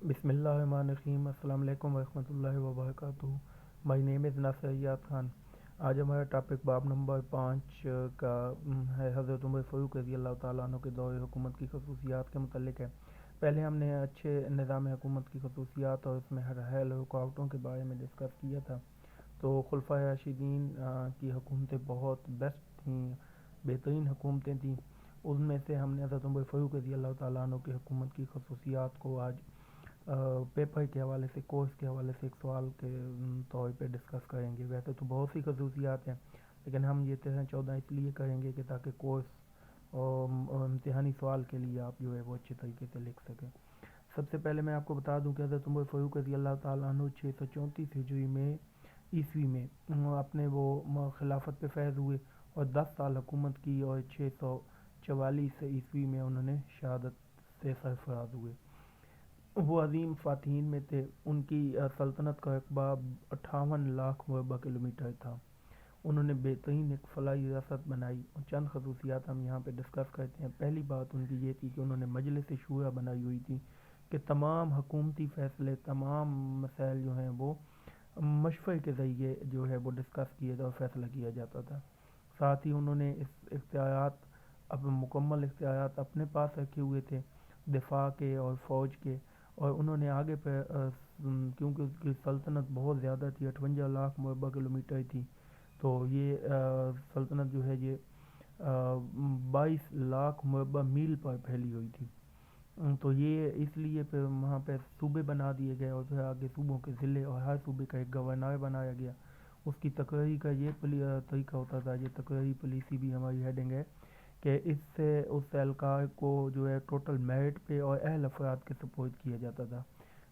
بسم اللہ الرحمن الرحیم۔ السلام علیکم ورحمۃ اللہ وبرکاتہ۔ مائی نیم از ناصر یاد خان۔ آج ہمارا ٹاپک باب نمبر 5 کا ہے، حضرت عمر فاروق رضی اللہ تعالیٰ عنہ کے دور حکومت کی خصوصیات کے متعلق ہے۔ پہلے ہم نے اچھے نظام حکومت کی خصوصیات اور اس میں حل رکاوٹوں کے بارے میں ڈسکس کیا تھا۔ تو خلفائے راشدین کی حکومتیں بہت بیسٹ تھیں، بہترین حکومتیں تھیں۔ ان میں سے ہم نے حضرت عمر فاروق رضی اللہ تعالیٰ عنہ کی حکومت کی خصوصیات کو آج پیپر کے حوالے سے، کورس کے حوالے سے ایک سوال کے طور پہ ڈسکس کریں گے۔ ویسے تو بہت سی خصوصیات ہیں، لیکن ہم یہ 13-14 اس لیے کریں گے کہ تاکہ کورس اور امتحانی سوال کے لیے آپ جو ہے وہ اچھے طریقے سے لکھ سکیں۔ سب سے پہلے میں آپ کو بتا دوں کہ حضرت عمر فاروق رضی اللہ تعالیٰ عنہ 634 ہجری میں عیسوی میں اپنے وہ خلافت پہ فیض ہوئے اور 10 سال حکومت کی، اور 644 عیسوی میں انہوں نے شہادت سے سرفراز ہوئے۔ وہ عظیم فاتحین میں تھے۔ ان کی سلطنت کا رقبہ 58 لاکھ مربع کلومیٹر تھا۔ انہوں نے بہترین ایک فلاحی ریاست بنائی، اور چند خصوصیات ہم یہاں پہ ڈسکس کرتے ہیں۔ پہلی بات ان کی یہ تھی کہ انہوں نے مجلس شورا بنائی ہوئی تھی کہ تمام حکومتی فیصلے، تمام مسائل جو ہیں وہ مشورے کے ذریعے جو ہے وہ ڈسکس کیے اور فیصلہ کیا جاتا تھا۔ ساتھ ہی انہوں نے اس اختیارات، اب مکمل اختیارات اپنے پاس رکھے ہوئے تھے، دفاع کے اور فوج کے۔ اور انہوں نے آگے پہ کیونکہ اس کی سلطنت بہت زیادہ تھی، 58 لاکھ مربع کلومیٹر تھی، تو یہ سلطنت جو ہے یہ 22 لاکھ مربع میل پر پھیلی ہوئی تھی۔ تو یہ اس لیے پھر وہاں پہ صوبے بنا دیے گئے، اور پھر آگے صوبوں کے ضلع، اور ہر صوبے کا ایک گورنر بنایا گیا۔ اس کی تقرری کا یہ طریقہ ہوتا تھا، یہ تقرری پالیسی بھی ہماری ہیڈنگ ہے کہ اس سے اس اہلکار کو جو ہے ٹوٹل میرٹ پہ اور اہل افراد کے سپورٹ کیا جاتا تھا۔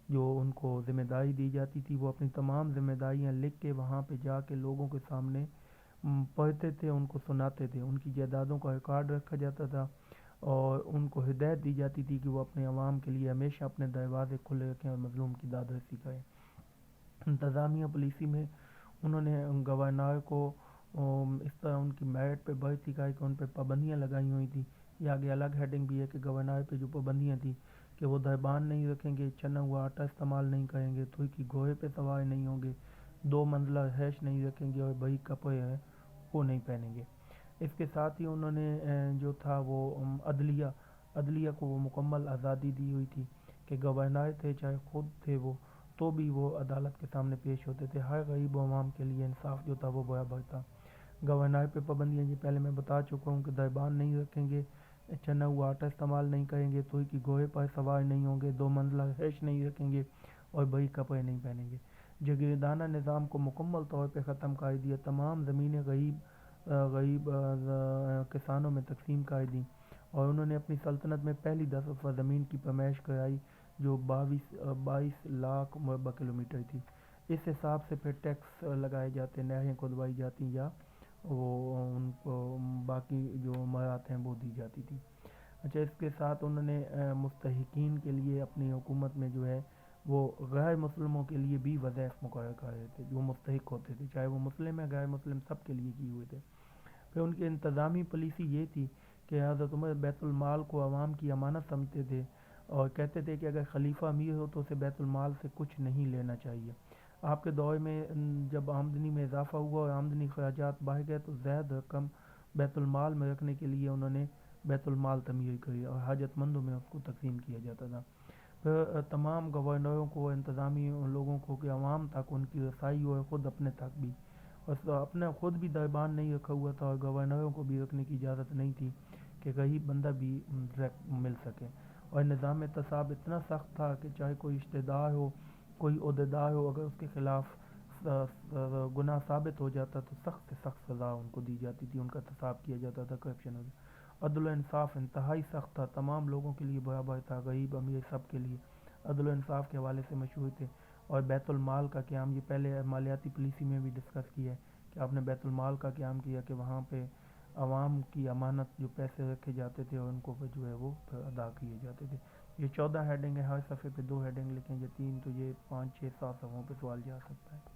جو ان کو ذمہ داری دی جاتی تھی، وہ اپنی تمام ذمہ داریاں لکھ کے وہاں پہ جا کے لوگوں کے سامنے پڑھتے تھے، ان کو سناتے تھے۔ ان کی جائیدادوں کا ریکارڈ رکھا جاتا تھا، اور ان کو ہدایت دی جاتی تھی کہ وہ اپنے عوام کے لیے ہمیشہ اپنے دروازے کھلے رکھیں اور مظلوم کی داد رسی کریں۔ انتظامیہ پالیسی میں انہوں نے گورنر کو اس طرح ان کی میرٹ پہ بڑھتی کرائی کہ ان پہ پابندیاں لگائی ہوئی تھیں۔ یہ آگے الگ ہیڈنگ بھی ہے کہ گورنر پہ جو پابندیاں تھیں کہ وہ دربان نہیں رکھیں گے، چنا ہوا آٹا استعمال نہیں کریں گے، توئی کی گھوڑے پہ سوار نہیں ہوں گے، 2 منزلہ رہائش نہیں رکھیں گے، اور بڑی کپڑے ہیں وہ نہیں پہنیں گے۔ اس کے ساتھ ہی انہوں نے جو تھا وہ عدلیہ کو وہ مکمل آزادی دی ہوئی تھی کہ گورنر تھے چاہے خود تھے وہ، تو بھی وہ عدالت کے سامنے پیش ہوتے تھے۔ ہر غریب و عوام کے لیے انصاف جو تھا وہ برابر تھا۔ گورنر پہ پابندیاں یہ پہلے میں بتا چکا ہوں کہ دربان نہیں رکھیں گے، چنا ہوا آٹا استعمال نہیں کریں گے، توئی کی گھوڑے پر سوار نہیں ہوں گے، 2 منزلہ رہائش نہیں رکھیں گے، اور بڑی کپڑے نہیں پہنیں گے۔ جاگیردانہ نظام کو مکمل طور پہ ختم کر دیا، تمام زمینیں غریب کسانوں میں تقسیم کر دیں، اور انہوں نے اپنی سلطنت میں پہلی دفعہ زمین کی پیمائش کرائی جو 22 لاکھ مربع کلومیٹر تھی۔ اس حساب سے پھر ٹیکس لگائے جاتے، نہریں کھدوائی جاتی، یا وہ ان کو باقی جو مراعات ہیں وہ دی جاتی تھی۔ اچھا، اس کے ساتھ انہوں نے مستحقین کے لیے اپنی حکومت میں جو ہے وہ غیر مسلموں کے لیے بھی وظائف مقرر کر رہے تھے، جو مستحق ہوتے تھے، چاہے وہ مسلم ہے غیر مسلم، سب کے لیے کیے ہوئے تھے۔ پھر ان کی انتظامی پالیسی یہ تھی کہ حضرت عمر بیت المال کو عوام کی امانت سمجھتے تھے، اور کہتے تھے کہ اگر خلیفہ امیر ہو تو اسے بیت المال سے کچھ نہیں لینا چاہیے۔ آپ کے دور میں جب آمدنی میں اضافہ ہوا اور آمدنی اخراجات بڑھ گئے، تو زائد رقم بیت المال میں رکھنے کے لیے انہوں نے بیت المال تعمیر کری، اور حاجت مندوں میں اس کو تقسیم کیا جاتا تھا۔ پھر تمام گورنروں کو، انتظامی لوگوں کو کہ عوام تک ان کی رسائی ہو، اور خود اپنے تک بھی، اور اپنے خود بھی دربان نہیں رکھا ہوا تھا، اور گورنروں کو بھی رکھنے کی اجازت نہیں تھی کہ غریب بندہ بھی مل سکے۔ اور نظام اعتصاب اتنا سخت تھا کہ چاہے کوئی رشتہ دار ہو، کوئی عہدیدار ہو، اگر اس کے خلاف گناہ ثابت ہو جاتا تو سخت سے سخت سزا ان کو دی جاتی تھی، ان کا احتساب کیا جاتا تھا، کرپشن ہو جاتا۔ عدل و انصاف انتہائی سخت تھا، تمام لوگوں کے لیے برابر تھا، غریب امیر سب کے لیے عدل و انصاف کے حوالے سے مشہور تھے۔ اور بیت المال کا قیام، یہ پہلے مالیاتی پالیسی میں بھی ڈسکس کیا ہے کہ آپ نے بیت المال کا قیام کیا کہ وہاں پہ عوام کی امانت جو پیسے رکھے جاتے تھے، اور ان کو جو ہے وہ ادا کیے جاتے تھے۔ یہ 14 ہیڈنگ ہے، ہر صفحے پہ 2 ہیڈنگ لکھیں، یہ 3 تو یہ 5 6 7 صفحوں پہ سوال جا سکتا ہے۔